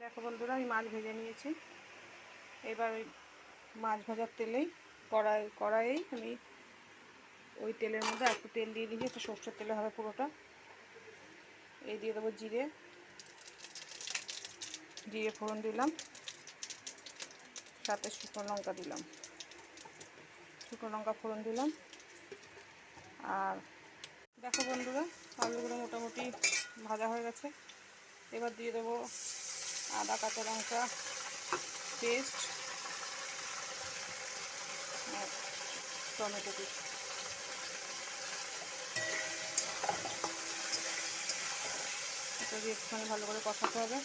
দেখো বন্ধুরা, আমি মাছ ভেজে নিয়েছি। এবার ওই মাছ ভাজার তেলেই কড়াইয়েই আমি ওই তেলের মধ্যে একটু তেল দিয়ে দিয়েছি। একটু সর্ষের তেলে হবে পুরোটা। এই দিয়ে দেবো জিরে ফোড়ন দিলাম, সাথে শুকনো লঙ্কা দিলাম, ফোড়ন দিলাম। আর দেখো বন্ধুরা, আলুগুলো মোটামুটি ভাজা হয়ে গেছে। এবার দিয়ে দেবো আদা কাঁচা লঙ্কা পেস্ট আর টমেটো পেস্ট। এটা দিয়ে একটুখানি ভালো করে কষাতে হবে।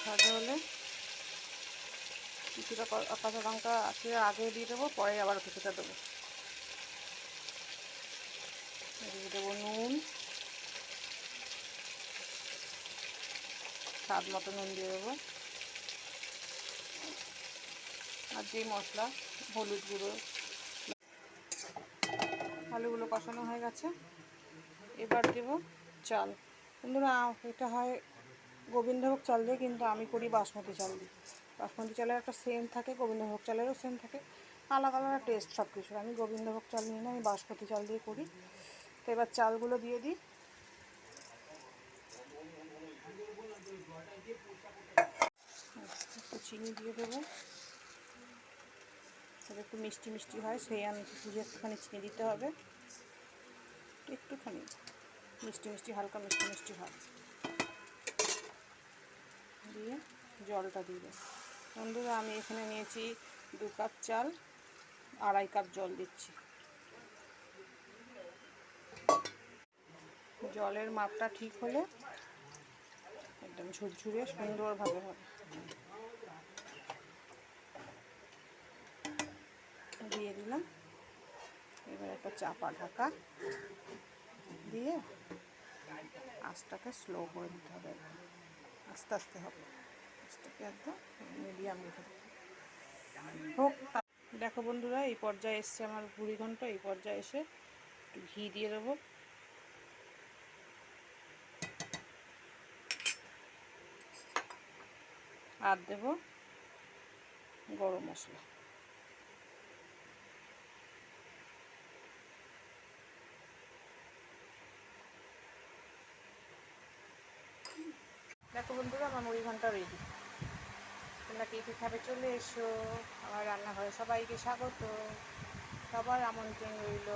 ভাজা হলে কিছুটা কাঁচা লঙ্কা আগে দিয়ে দেবো, পরে আবার কিছুটা দেবো। দিয়ে দেবো নুন, স্বাদ মতো নুন দিয়ে দেবো। আর যে মশলা, হলুদ গুঁড়ো। আলুগুলো কষানো হয়ে গেছে। এবার দেবো চাল। বন্ধুরা, এটা হয় গোবিন্দভোগ চাল দিয়ে, কিন্তু আমি করি বাসমতি চাল দিয়ে। বাসমতি চালের একটা সেন্ট থাকে, গোবিন্দভোগ চালেরও সেন্ট থাকে, আলাদা আলাদা টেস্ট সব কিছুর। আমি গোবিন্দভোগ চাল নিই না, আমি বাসমতি চাল দিয়ে করি। তো এবার চালগুলো দিয়ে দিই। একটু চিনি দিয়ে দেবো, তবে একটু মিষ্টি মিষ্টি হয়, সেই আমি বুঝে একটুখানি চিনি দিতে হবে। একটুখানি মিষ্টি মিষ্টি, হালকা মিষ্টি মিষ্টি হয়। দিয়ে জলটা দিয়ে দেবো। বন্ধুরা, আমি এখানে নিয়েছি 2 কাপ চাল, 2.5 কাপ জল দিচ্ছি। জলের মাপটা ঠিক হলে একদম ঝুরঝুরে সুন্দরভাবে হবে। দিয়ে দিলাম। এবার একটা চাপা ঢাকা দিয়ে আঁচটাকে স্লো করে দিতে হবে। আস্তে আস্তে হবে, আস্তেকে একদম মিডিয়াম রেখে দিতে হোক। দেখো বন্ধুরা, এই পর্যায়ে এসছে আমার 20 ঘন্টা। এই পর্যায়ে এসে একটু ঘি দিয়ে দেবো। আর দেবো গরম মশলা। দেখো বন্ধুরা, আমার 20 ঘন্টা রেডি। তোমরা কে খাবে চলে এসো আমার রান্নাঘরে। সবাইকে স্বাগত, সবার আমন্ত্রণ রইল।